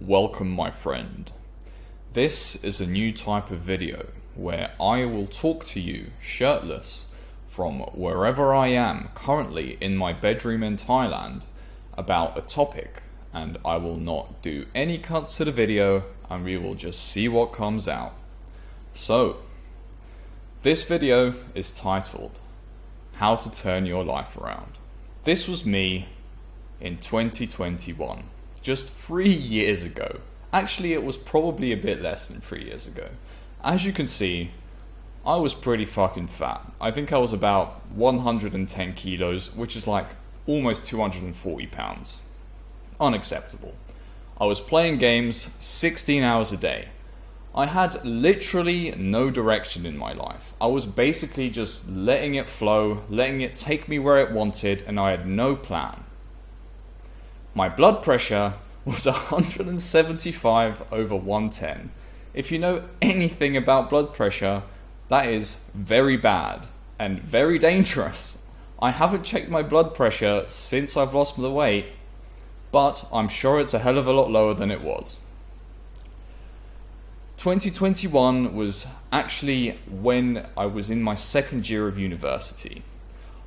Welcome, my friend. This is a new type of video where I will talk to you shirtless from wherever I am currently in my bedroom in Thailand about a topic, and I will not do any cuts to the video and we will just see what comes out. So, this video is titled How to Turn Your Life Around. This was me in 2021. Just 3 years ago. Actually, it was probably a bit less than 3 years ago. As you can see, I was pretty fucking fat. I think I was about 110 kilos, which is like almost 240 pounds. Unacceptable. I was playing games 16 hours a day. I had literally no direction in my life. I was basically just letting it flow, letting it take me where it wanted, and I had no plan. My blood pressure was 175 over 110. If you know anything about blood pressure, that is very bad and very dangerous. I haven't checked my blood pressure since I've lost the weight, but I'm sure it's a hell of a lot lower than it was. 2021 was actually when I was in my second year of university.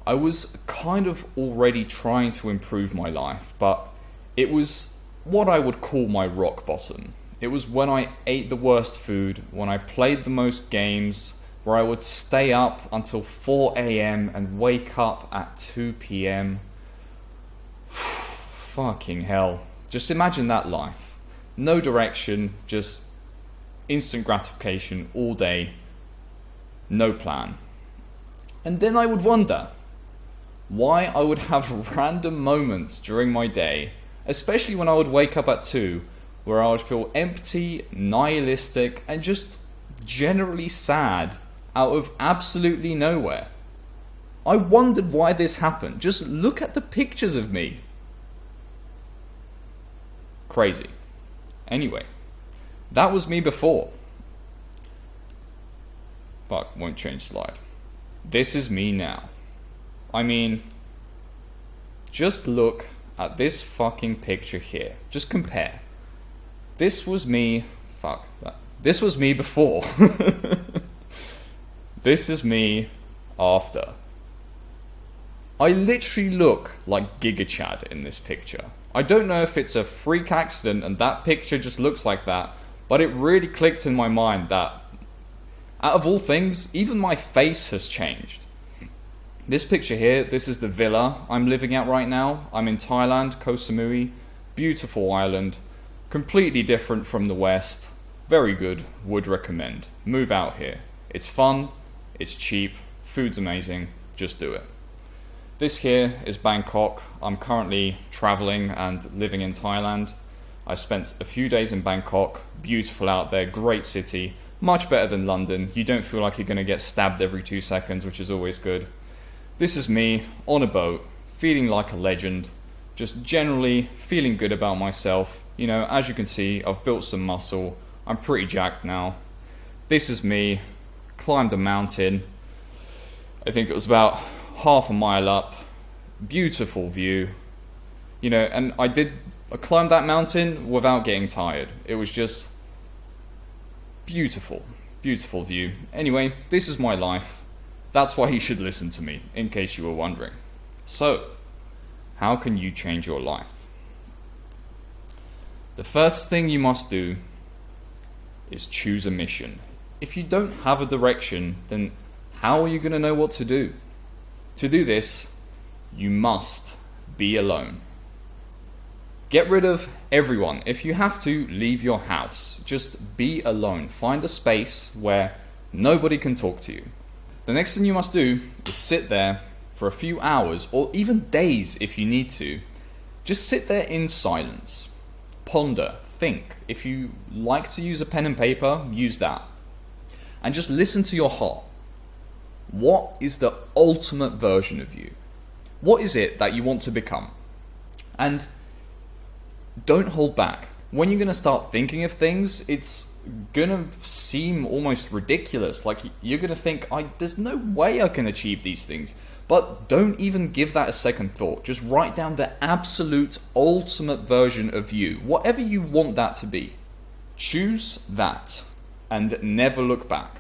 I was kind of already trying to improve my life, but it was what I would call my rock bottom. It was when I ate the worst food, when I played the most games, where I would stay up until 4 a.m. and wake up at 2 p.m. Fucking hell. Just imagine that life. No direction, just instant gratification all day, no plan. And then I would wonder why I would have random moments during my day, especially when I would wake up at 2, where I would feel empty, nihilistic, and just generally sad out of absolutely nowhere. I wondered why this happened. Just look at the pictures of me. Crazy. Anyway, that was me before. Fuck, won't change slide. This is me now. I mean, just look at this fucking picture here. Just compare. This was me. Fuck that. This was me before. This is me after. I literally look like Giga Chad in this picture. I don't know if it's a freak accident and that picture just looks like that, but it really clicked in my mind that out of all things, even my face has changed. This picture here, this is the villa I'm living at right now. I'm in Thailand, Koh Samui. Beautiful island. Completely different from the West. Very good. Would recommend. Move out here. It's fun. It's cheap. Food's amazing. Just do it. This here is Bangkok. I'm currently traveling and living in Thailand. I spent a few days in Bangkok. Beautiful out there. Great city. Much better than London. You don't feel like you're going to get stabbed every 2 seconds, which is always good. This is me on a boat, feeling like a legend, just generally feeling good about myself. You know, as you can see, I've built some muscle. I'm pretty jacked now. This is me, climbed a mountain. I think it was about half a mile up. Beautiful view. You know, and I climbed that mountain without getting tired. It was just beautiful, beautiful view. Anyway, this is my life. That's why you should listen to me, in case you were wondering. So, how can you change your life? The first thing you must do is choose a mission. If you don't have a direction, then how are you going to know what to do? To do this, you must be alone. Get rid of everyone. If you have to, leave your house. Just be alone. Find a space where nobody can talk to you. The next thing you must do is sit there for a few hours or even days if you need to. Just sit there in silence. Ponder, think. If you like to use a pen and paper, use that. And just listen to your heart. What is the ultimate version of you? What is it that you want to become? And don't hold back. When you're going to start thinking of things, it's gonna seem almost ridiculous. Like, you're gonna think, there's no way I can achieve these things. But don't even give that a second thought. Just write down the absolute ultimate version of you, whatever you want that to be. Choose that and never look back.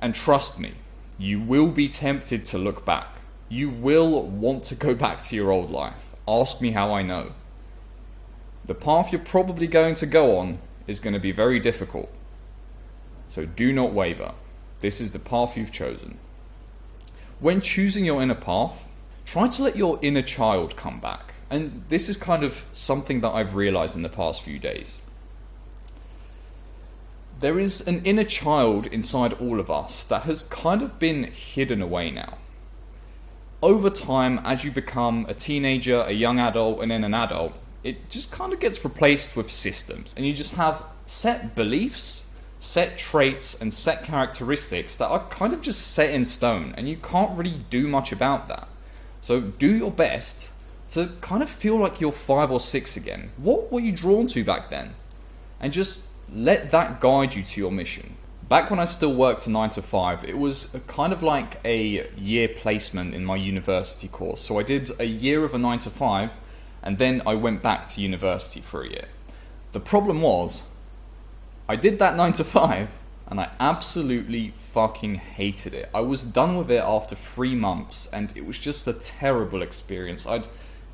And trust me, you will be tempted to look back. You will want to go back to your old life. Ask me how I know. The path you're probably going to go on is going to be very difficult. So do not waver. This is the path you've chosen. When choosing your inner path, try to let your inner child come back. And this is kind of something that I've realized in the past few days. There is an inner child inside all of us that has kind of been hidden away now. Over time, as you become a teenager, a young adult, and then an adult, it just kind of gets replaced with systems. And you just have set beliefs, set traits, and set characteristics that are kind of just set in stone. And you can't really do much about that. So do your best to kind of feel like you're 5 or 6 again. What were you drawn to back then? And just let that guide you to your mission. Back when I still worked a 9 to 5, it was kind of like a year placement in my university course. So I did a year of a 9 to 5, and then I went back to university for a year. The problem was, I did that 9 to 5, and I absolutely fucking hated it. I was done with it after 3 months, and it was just a terrible experience. I'd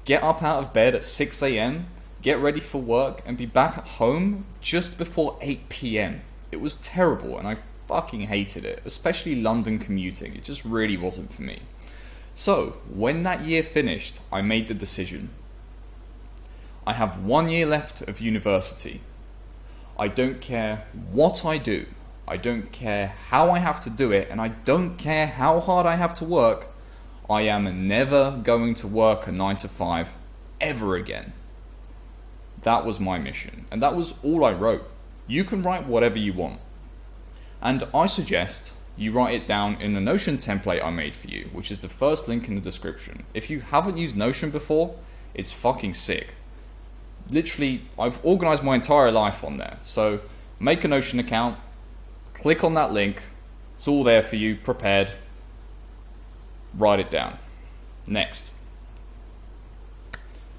get up out of bed at 6 a.m., get ready for work, and be back at home just before 8 p.m. It was terrible, and I fucking hated it, especially London commuting. It just really wasn't for me. So, when that year finished, I made the decision. I have 1 year left of university. I don't care what I do. I don't care how I have to do it, and I don't care how hard I have to work. I am never going to work a 9 to 5 ever again. That was my mission, and that was all I wrote. You can write whatever you want. And I suggest you write it down in the Notion template I made for you, which is the first link in the description. If you haven't used Notion before, it's fucking sick. Literally, I've organized my entire life on there. So make a Notion account, click on that link, it's all there for you, prepared. Write it down. Next.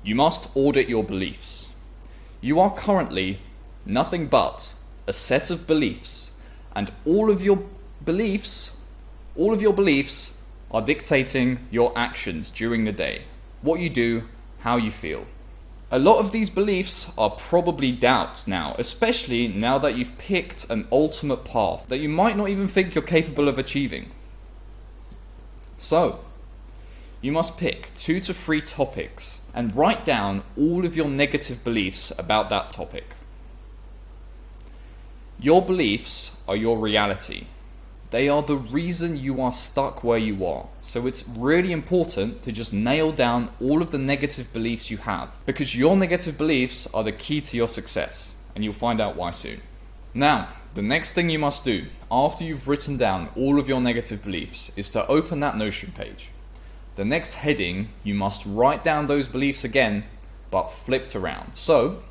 You must audit your beliefs. You are currently nothing but a set of beliefs, and all of your beliefs are dictating your actions during the day. What you do, how you feel. A lot of these beliefs are probably doubts now, especially now that you've picked an ultimate path that you might not even think you're capable of achieving. So, you must pick 2 to 3 topics and write down all of your negative beliefs about that topic. Your beliefs are your reality. They are the reason you are stuck where you are. So it's really important to just nail down all of the negative beliefs you have, because your negative beliefs are the key to your success, and you'll find out why soon. Now, the next thing you must do after you've written down all of your negative beliefs is to open that Notion page. The next heading, you must write down those beliefs again, but flipped around. So,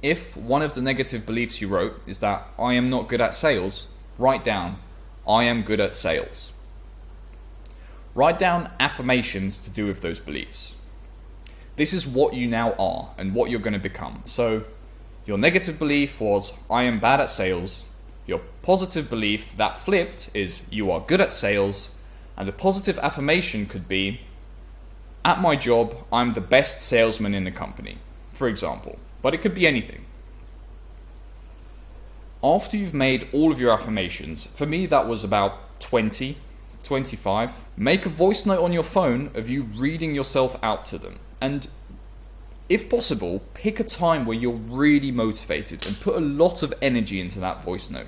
if one of the negative beliefs you wrote is that I am not good at sales, write down I am good at sales. Write down affirmations to do with those beliefs. This is what you now are and what you're going to become. So, your negative belief was I am bad at sales. Your positive belief that flipped is you are good at sales. And the positive affirmation could be, at my job, I'm the best salesman in the company, for example. But it could be anything. After you've made all of your affirmations, for me that was about 20, 25, make a voice note on your phone of you reading yourself out to them. And if possible, pick a time where you're really motivated and put a lot of energy into that voice note.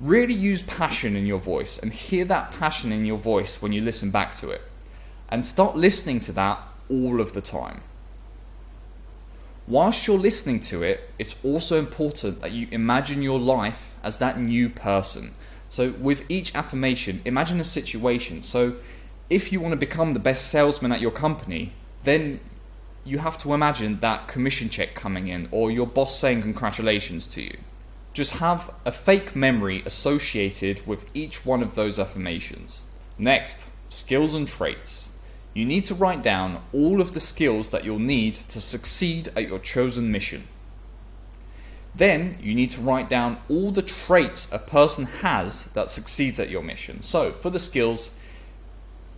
Really use passion in your voice and hear that passion in your voice when you listen back to it. And start listening to that all of the time. Whilst you're listening to it, it's also important that you imagine your life as that new person. So with each affirmation, imagine a situation. So if you want to become the best salesman at your company, then you have to imagine that commission check coming in or your boss saying congratulations to you. Just have a fake memory associated with each one of those affirmations. Next, skills and traits. You need to write down all of the skills that you'll need to succeed at your chosen mission. Then you need to write down all the traits a person has that succeeds at your mission. So for the skills,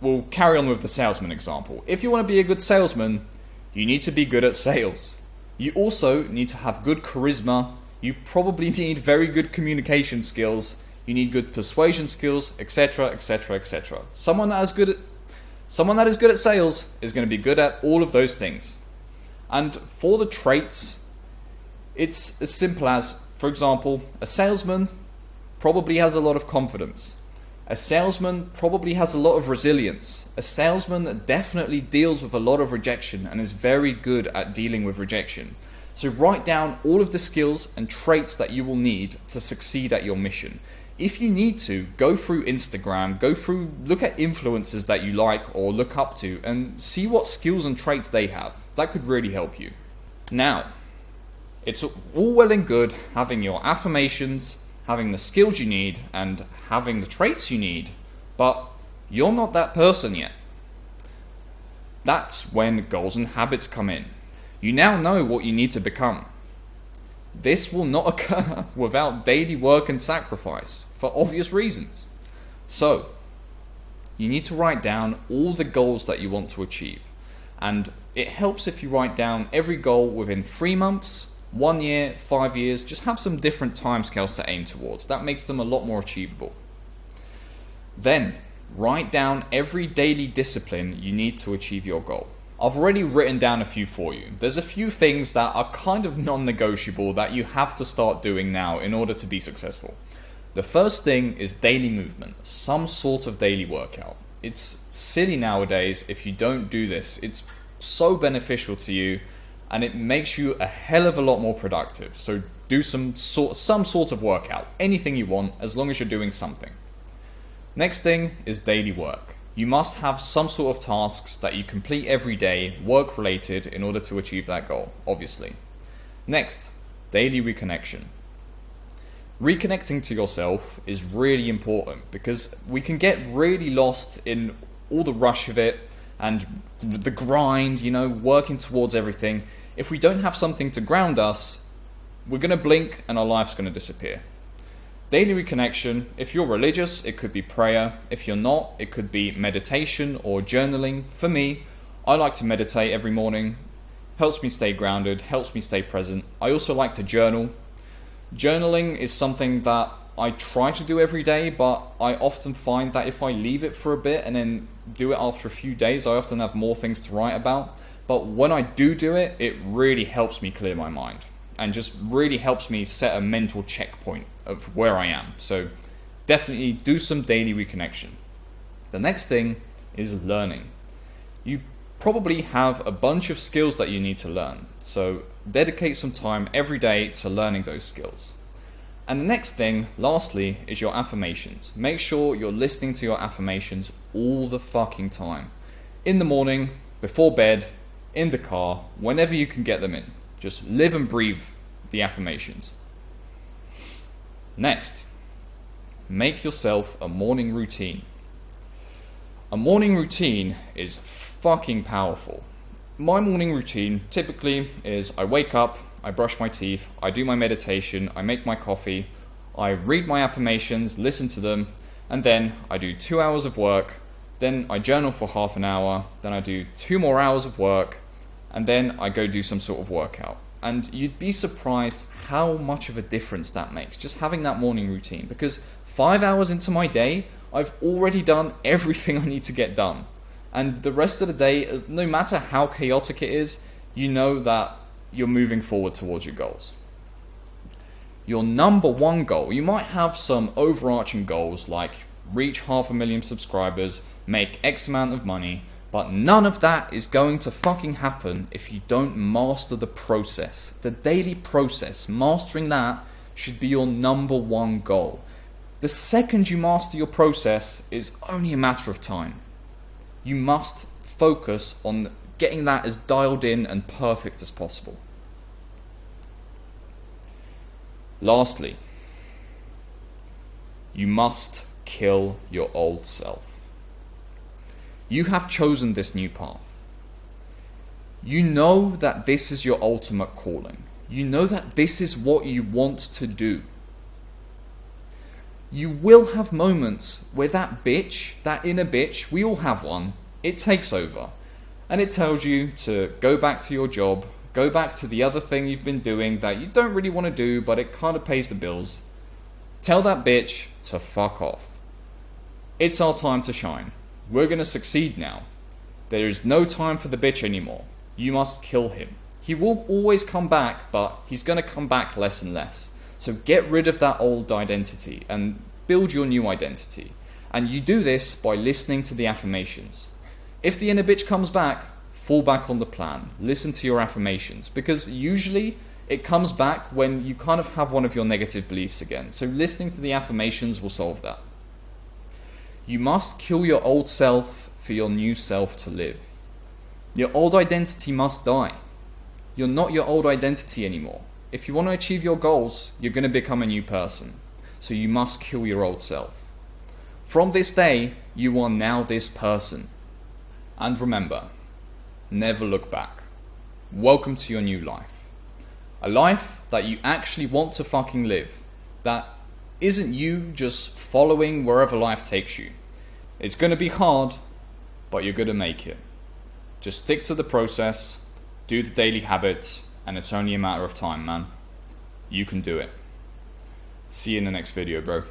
we'll carry on with the salesman example. If you want to be a good salesman, you need to be good at sales. You also need to have good charisma. You probably need very good communication skills. You need good persuasion skills, etc., etc., etc. Someone that is good at sales is going to be good at all of those things. And for the traits, it's as simple as, for example, a salesman probably has a lot of confidence. A salesman probably has a lot of resilience. A salesman definitely deals with a lot of rejection and is very good at dealing with rejection. So write down all of the skills and traits that you will need to succeed at your mission. If you need to, go through Instagram, look at influencers that you like or look up to and see what skills and traits they have. That could really help you. Now, it's all well and good having your affirmations, having the skills you need, and having the traits you need, but you're not that person yet. That's when goals and habits come in. You now know what you need to become. This will not occur without daily work and sacrifice, for obvious reasons. So, you need to write down all the goals that you want to achieve. And it helps if you write down every goal within 3 months, 1 year, 5 years. Just have some different timescales to aim towards. That makes them a lot more achievable. Then, write down every daily discipline you need to achieve your goal. I've already written down a few for you. There's a few things that are kind of non-negotiable that you have to start doing now in order to be successful. The first thing is daily movement, some sort of daily workout. It's silly nowadays if you don't do this. It's so beneficial to you and it makes you a hell of a lot more productive. So do some sort of workout, anything you want, as long as you're doing something. Next thing is daily work. You must have some sort of tasks that you complete every day, work related, in order to achieve that goal, obviously. Next, daily reconnection. Reconnecting to yourself is really important because we can get really lost in all the rush of it and the grind, working towards everything. If we don't have something to ground us, we're going to blink and our life's going to disappear. Daily reconnection, if you're religious, it could be prayer. If you're not, it could be meditation or journaling. For me, I like to meditate every morning. Helps me stay grounded, helps me stay present. I also like to journal. Journaling is something that I try to do every day, but I often find that if I leave it for a bit and then do it after a few days, I often have more things to write about. But when I do it, it really helps me clear my mind and just really helps me set a mental checkpoint of where I am. So definitely do some daily reconnection. The next thing is learning. You probably have a bunch of skills that you need to learn. So dedicate some time every day to learning those skills. And the next thing, lastly, is your affirmations. Make sure you're listening to your affirmations all the fucking time. In the morning, before bed, in the car, whenever you can get them in. Just live and breathe the affirmations. Next, make yourself a morning routine. A morning routine is fucking powerful. My morning routine typically is I wake up, I brush my teeth, I do my meditation, I make my coffee, I read my affirmations, listen to them, and then I do 2 hours of work, then I journal for half an hour, then I do 2 more hours of work, and then I go do some sort of workout. And you'd be surprised how much of a difference that makes, just having that morning routine. Because 5 hours into my day, I've already done everything I need to get done. And the rest of the day, no matter how chaotic it is, you know that you're moving forward towards your goals. Your number one goal, you might have some overarching goals like reach 500,000 subscribers, make X amount of money, but none of that is going to fucking happen if you don't master the process. The daily process, mastering that should be your number one goal. The second you master your process is only a matter of time. You must focus on getting that as dialed in and perfect as possible. Lastly, you must kill your old self. You have chosen this new path. You know that this is your ultimate calling. You know that this is what you want to do. You will have moments where that bitch, that inner bitch, we all have one, it takes over. And it tells you to go back to your job, go back to the other thing you've been doing that you don't really want to do, but it kind of pays the bills. Tell that bitch to fuck off. It's our time to shine. We're going to succeed now. There is no time for the bitch anymore. You must kill him. He will always come back, but he's going to come back less and less. So get rid of that old identity and build your new identity. And you do this by listening to the affirmations. If the inner bitch comes back, fall back on the plan. Listen to your affirmations, because usually it comes back when you kind of have one of your negative beliefs again. So listening to the affirmations will solve that. You must kill your old self for your new self to live. Your old identity must die. You're not your old identity anymore. If you want to achieve your goals, you're going to become a new person. So you must kill your old self. From this day, you are now this person. And remember, never look back. Welcome to your new life. A life that you actually want to fucking live. That isn't you just following wherever life takes you. It's going to be hard, but you're going to make it. Just stick to the process, do the daily habits, and it's only a matter of time, man. You can do it. See you in the next video, bro.